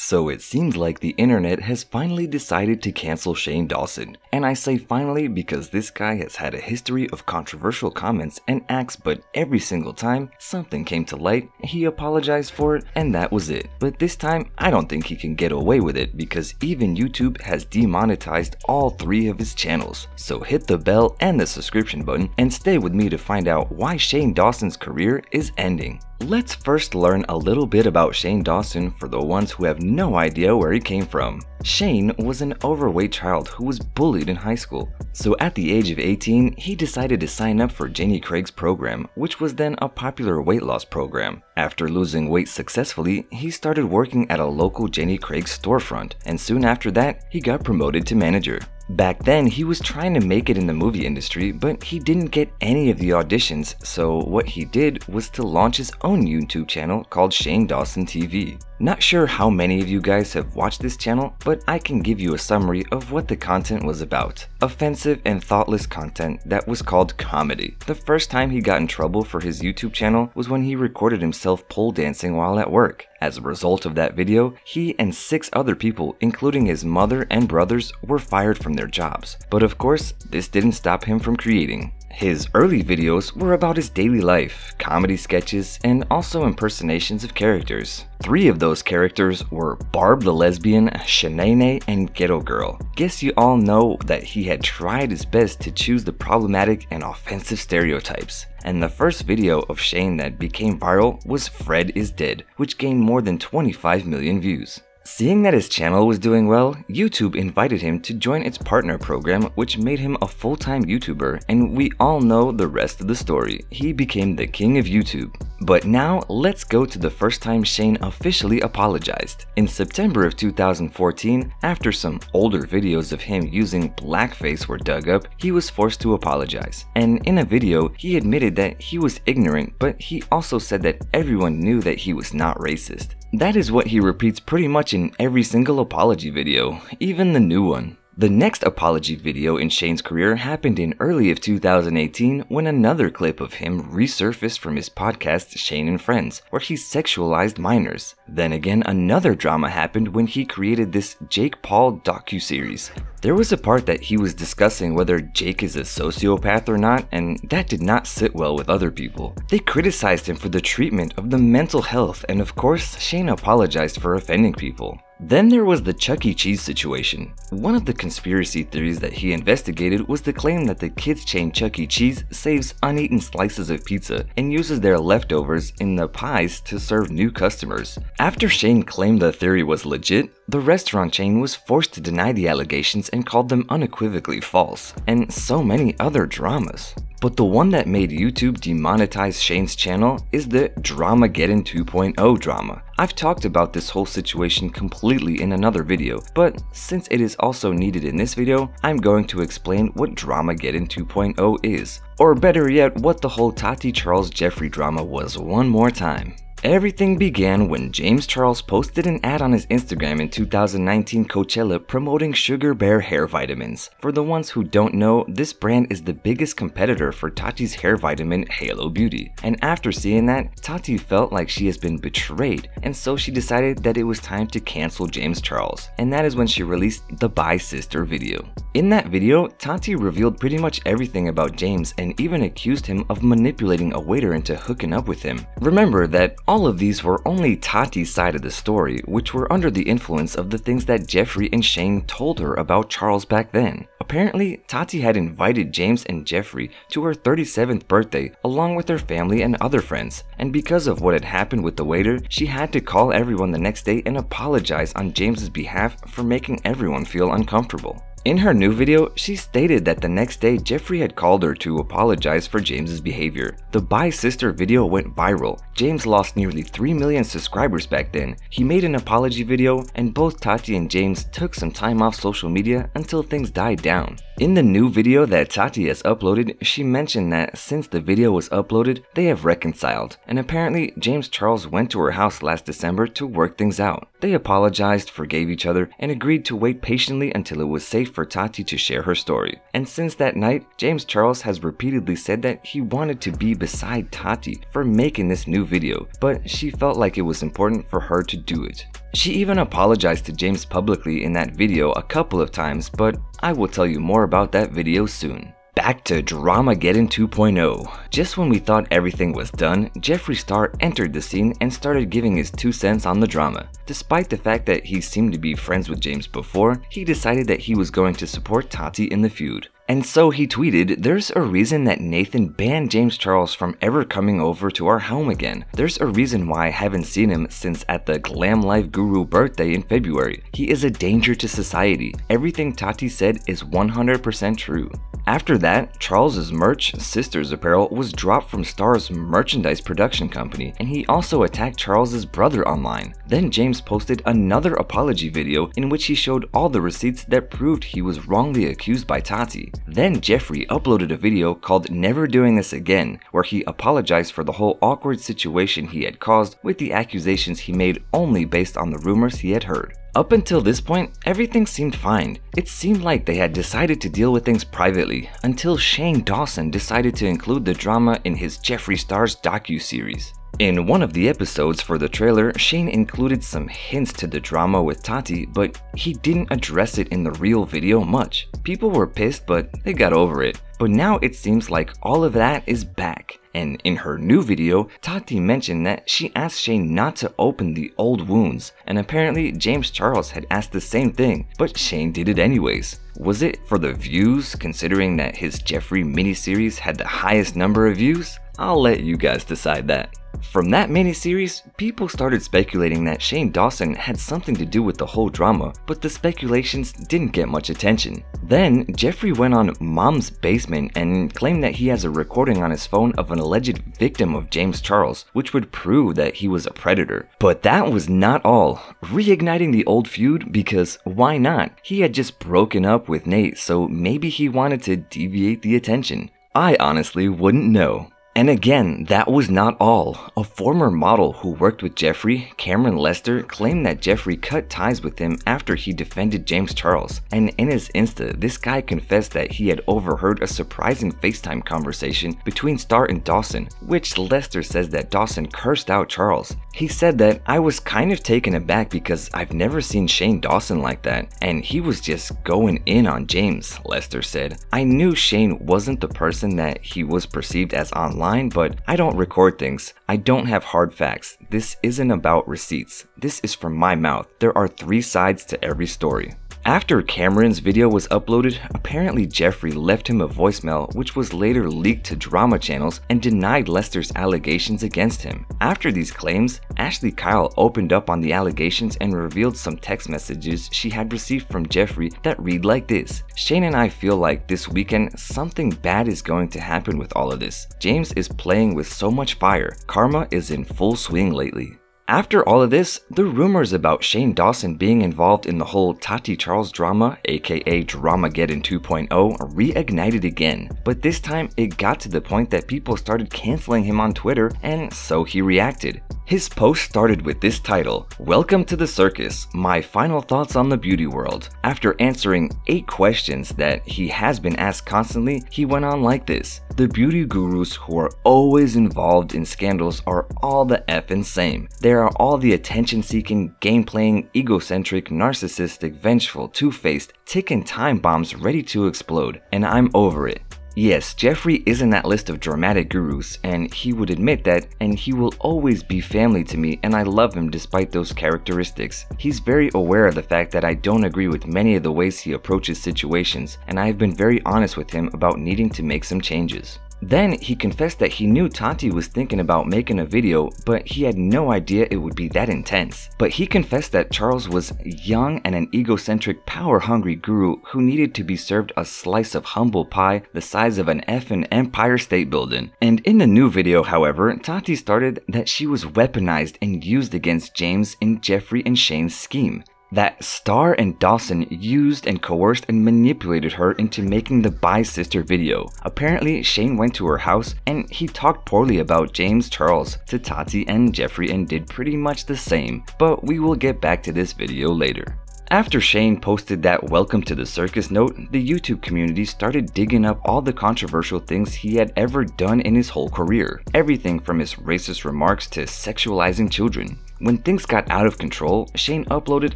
So it seems like the internet has finally decided to cancel Shane Dawson. And I say finally because this guy has had a history of controversial comments and acts, but every single time something came to light, he apologized for it and that was it. But this time, I don't think he can get away with it because even YouTube has demonetized all 3 of his channels. So hit the bell and the subscription button and stay with me to find out why Shane Dawson's career is ending. Let's first learn a little bit about Shane Dawson for the ones who have no idea where he came from. Shane was an overweight child who was bullied in high school. So at the age of 18, he decided to sign up for Jenny Craig's program, which was then a popular weight loss program. After losing weight successfully, he started working at a local Jenny Craig's storefront, and soon after that, he got promoted to manager. Back then, he was trying to make it in the movie industry, but he didn't get any of the auditions, so what he did was to launch his own YouTube channel called Shane Dawson TV. Not sure how many of you guys have watched this channel, but I can give you a summary of what the content was about. Offensive and thoughtless content that was called comedy. The first time he got in trouble for his YouTube channel was when he recorded himself pole dancing while at work. As a result of that video, he and 6 other people, including his mother and brothers, were fired from their jobs. But of course, this didn't stop him from creating. His early videos were about his daily life, comedy sketches, and also impersonations of characters. 3 of those characters were Barb the lesbian, Shanae, and Ghetto Girl. Guess you all know that he had tried his best to choose the problematic and offensive stereotypes. And the first video of Shane that became viral was Fred is Dead, which gained more than 25 million views. Seeing that his channel was doing well, YouTube invited him to join its partner program, which made him a full-time YouTuber, and we all know the rest of the story. He became the king of YouTube. But now, let's go to the first time Shane officially apologized. In September of 2014, after some older videos of him using blackface were dug up, he was forced to apologize. And in a video, he admitted that he was ignorant, but he also said that everyone knew that he was not racist. That is what he repeats pretty much in every single apology video, even the new one. The next apology video in Shane's career happened in early of 2018 when another clip of him resurfaced from his podcast Shane and Friends, where he sexualized minors. Then again, another drama happened when he created this Jake Paul docuseries. There was a part that he was discussing whether Jake is a sociopath or not, and that did not sit well with other people. They criticized him for the treatment of the mental health, and of course, Shane apologized for offending people. Then there was the Chuck E. Cheese situation. One of the conspiracy theories that he investigated was the claim that the kids chain Chuck E. Cheese saves uneaten slices of pizza and uses their leftovers in the pies to serve new customers. After Shane claimed the theory was legit, the restaurant chain was forced to deny the allegations and called them unequivocally false, and so many other dramas. But the one that made YouTube demonetize Shane's channel is the Dramageddon 2.0 drama. I've talked about this whole situation completely in another video, but since it is also needed in this video, I'm going to explain what Dramageddon 2.0 is. Or better yet, what the whole Tati Charles Jeffree drama was one more time. Everything began when James Charles posted an ad on his Instagram in 2019 Coachella promoting Sugar Bear hair vitamins. For the ones who don't know, this brand is the biggest competitor for Tati's hair vitamin Halo Beauty. And after seeing that, Tati felt like she has been betrayed, and so she decided that it was time to cancel James Charles. And that is when she released the Bye Sister video. In that video, Tati revealed pretty much everything about James and even accused him of manipulating a waiter into hooking up with him. Remember that all of these were only Tati's side of the story, which were under the influence of the things that Jeffree and Shane told her about Charles back then. Apparently, Tati had invited James and Jeffree to her 37th birthday along with her family and other friends, and because of what had happened with the waiter, she had to call everyone the next day and apologize on James's behalf for making everyone feel uncomfortable. In her new video, she stated that the next day Jeffree had called her to apologize for James's behavior. The Bye Sister video went viral. James lost nearly 3 million subscribers back then. He made an apology video, and both Tati and James took some time off social media until things died down. In the new video that Tati has uploaded, she mentioned that since the video was uploaded, they have reconciled, and apparently James Charles went to her house last December to work things out. They apologized, forgave each other, and agreed to wait patiently until it was safe for Tati to share her story. And since that night, James Charles has repeatedly said that he wanted to be beside Tati for making this new video, but she felt like it was important for her to do it. She even apologized to James publicly in that video a couple of times, but I will tell you more about that video soon. Back to Dramageddon 2.0. Just when we thought everything was done, Jeffree Star entered the scene and started giving his 2 cents on the drama. Despite the fact that he seemed to be friends with James before, he decided that he was going to support Tati in the feud. And so he tweeted, "There's a reason that Nathan banned James Charles from ever coming over to our home again. There's a reason why I haven't seen him since at the Glam Life Guru birthday in February. He is a danger to society. Everything Tati said is 100% true." After that, Charles's merch, Sisters Apparel, was dropped from Star's merchandise production company, and he also attacked Charles's brother online. Then James posted another apology video in which he showed all the receipts that proved he was wrongly accused by Tati. Then Jeffree uploaded a video called "Never Doing This Again," where he apologized for the whole awkward situation he had caused with the accusations he made only based on the rumors he had heard. Up until this point, everything seemed fine. It seemed like they had decided to deal with things privately, until Shane Dawson decided to include the drama in his Jeffree Star's docu-series. In one of the episodes for the trailer, Shane included some hints to the drama with Tati, but he didn't address it in the real video much. People were pissed, but they got over it. But now it seems like all of that is back. And in her new video, Tati mentioned that she asked Shane not to open the old wounds, and apparently James Charles had asked the same thing, but Shane did it anyways. Was it for the views, considering that his Jeffree miniseries had the highest number of views? I'll let you guys decide that. From that miniseries, people started speculating that Shane Dawson had something to do with the whole drama, but the speculations didn't get much attention. Then, Jeffree went on Mom's Basement and claimed that he has a recording on his phone of an alleged victim of James Charles, which would prove that he was a predator. But that was not all. Reigniting the old feud, because why not? He had just broken up with Nate, so maybe he wanted to deviate the attention. I honestly wouldn't know. And again, that was not all. A former model who worked with Jeffree, Cameron Lester, claimed that Jeffree cut ties with him after he defended James Charles. And in his Insta, this guy confessed that he had overheard a surprising FaceTime conversation between Star and Dawson, which Lester says that Dawson cursed out Charles. He said that, "I was kind of taken aback because I've never seen Shane Dawson like that, and he was just going in on James," Lester said. "I knew Shane wasn't the person that he was perceived as online, but I don't record things. I don't have hard facts. This isn't about receipts. This is from my mouth. There are 3 sides to every story." After Cameron's video was uploaded, apparently Jeffree left him a voicemail which was later leaked to drama channels and denied Lester's allegations against him. After these claims, Ashley Kyle opened up on the allegations and revealed some text messages she had received from Jeffree that read like this: "Shane and I feel like this weekend something bad is going to happen with all of this. James is playing with so much fire. Karma is in full swing lately." After all of this, the rumors about Shane Dawson being involved in the whole Tati Charles drama, aka Dramageddon 2.0, reignited again. But this time, it got to the point that people started canceling him on Twitter, and so he reacted. His post started with this title: "Welcome to the circus, my final thoughts on the beauty world." After answering 8 questions that he has been asked constantly, he went on like this: "The beauty gurus who are always involved in scandals are all the effing same. They are all the attention-seeking, game-playing, egocentric, narcissistic, vengeful, two-faced, ticking time bombs ready to explode, and I'm over it." Yes, Jeffree is in that list of dramatic gurus, and he would admit that, and he will always be family to me, and I love him despite those characteristics. He's very aware of the fact that I don't agree with many of the ways he approaches situations, and I have been very honest with him about needing to make some changes. Then he confessed that he knew Tati was thinking about making a video, but he had no idea it would be that intense. But he confessed that Charles was young and an egocentric, power-hungry guru who needed to be served a slice of humble pie the size of an effing Empire State Building. And in the new video, however, Tati started that she was weaponized and used against James in Jeffree and Shane's scheme. that Star and Dawson used and coerced and manipulated her into making the Bye Sister video. Apparently, Shane went to her house and he talked poorly about James Charles to Tati and Jeffree and did pretty much the same, but we will get back to this video later. After Shane posted that welcome to the circus note, the YouTube community started digging up all the controversial things he had ever done in his whole career. Everything from his racist remarks to sexualizing children. When things got out of control, Shane uploaded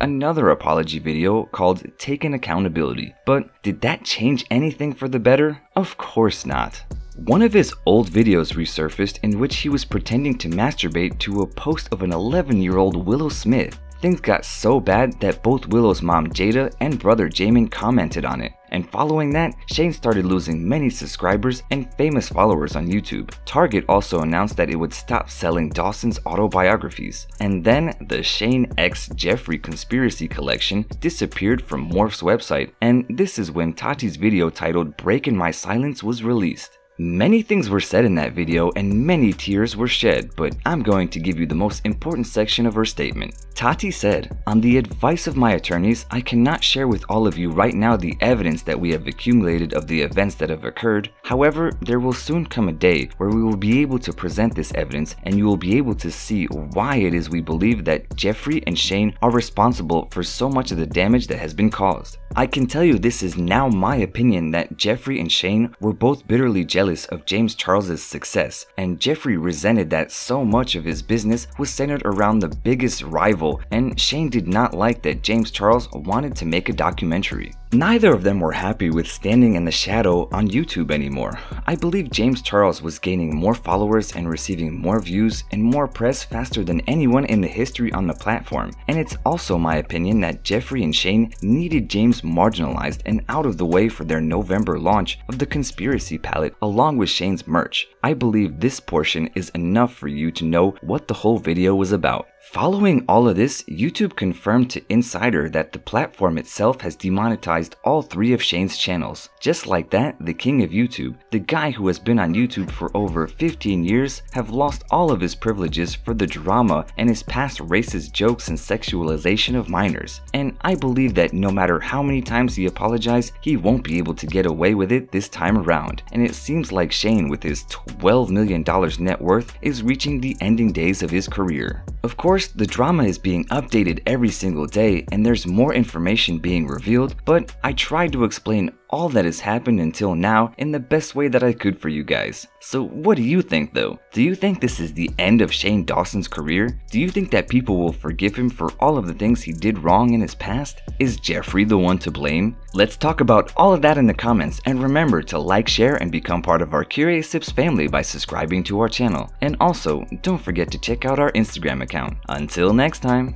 another apology video called Taking Accountability. But did that change anything for the better? Of course not. One of his old videos resurfaced in which he was pretending to masturbate to a post of an 11-year-old Willow Smith. Things got so bad that both Willow's mom Jada and brother Jamin commented on it. And following that, Shane started losing many subscribers and famous followers on YouTube. Target also announced that it would stop selling Dawson's autobiographies. And then the Shane x Jeffree conspiracy collection disappeared from Morph's website, and this is when Tati's video titled Breaking My Silence was released. Many things were said in that video and many tears were shed, but I'm going to give you the most important section of her statement. Tati said, "On the advice of my attorneys, I cannot share with all of you right now the evidence that we have accumulated of the events that have occurred. However, there will soon come a day where we will be able to present this evidence and you will be able to see why it is we believe that Jeffree and Shane are responsible for so much of the damage that has been caused. I can tell you this is now my opinion that Jeffree and Shane were both bitterly jealous of James Charles's success, and Jeffree resented that so much of his business was centered around the biggest rival, and Shane did not like that James Charles wanted to make a documentary. Neither of them were happy with standing in the shadow on YouTube anymore. I believe James Charles was gaining more followers and receiving more views and more press faster than anyone in the history on the platform, and it's also my opinion that Jeffree and Shane needed James marginalized and out of the way for their November launch of the conspiracy palette along with Shane's merch. I believe this portion is enough for you to know what the whole video was about." Following all of this, YouTube confirmed to Insider that the platform itself has demonetized all 3 of Shane's channels. Just like that, the king of YouTube, the guy who has been on YouTube for over 15 years, have lost all of his privileges for the drama and his past racist jokes and sexualization of minors. And I believe that no matter how many times he apologized, he won't be able to get away with it this time around. And it seems like Shane, with his $12 million net worth, is reaching the ending days of his career. Of course, the drama is being updated every single day and there's more information being revealed, but I tried to explain all that has happened until now in the best way that I could for you guys. So what do you think though? Do you think this is the end of Shane Dawson's career? Do you think that people will forgive him for all of the things he did wrong in his past? Is Jeffree the one to blame? Let's talk about all of that in the comments, and remember to like, share, and become part of our Curious Sips family by subscribing to our channel. And also, don't forget to check out our Instagram account. Until next time.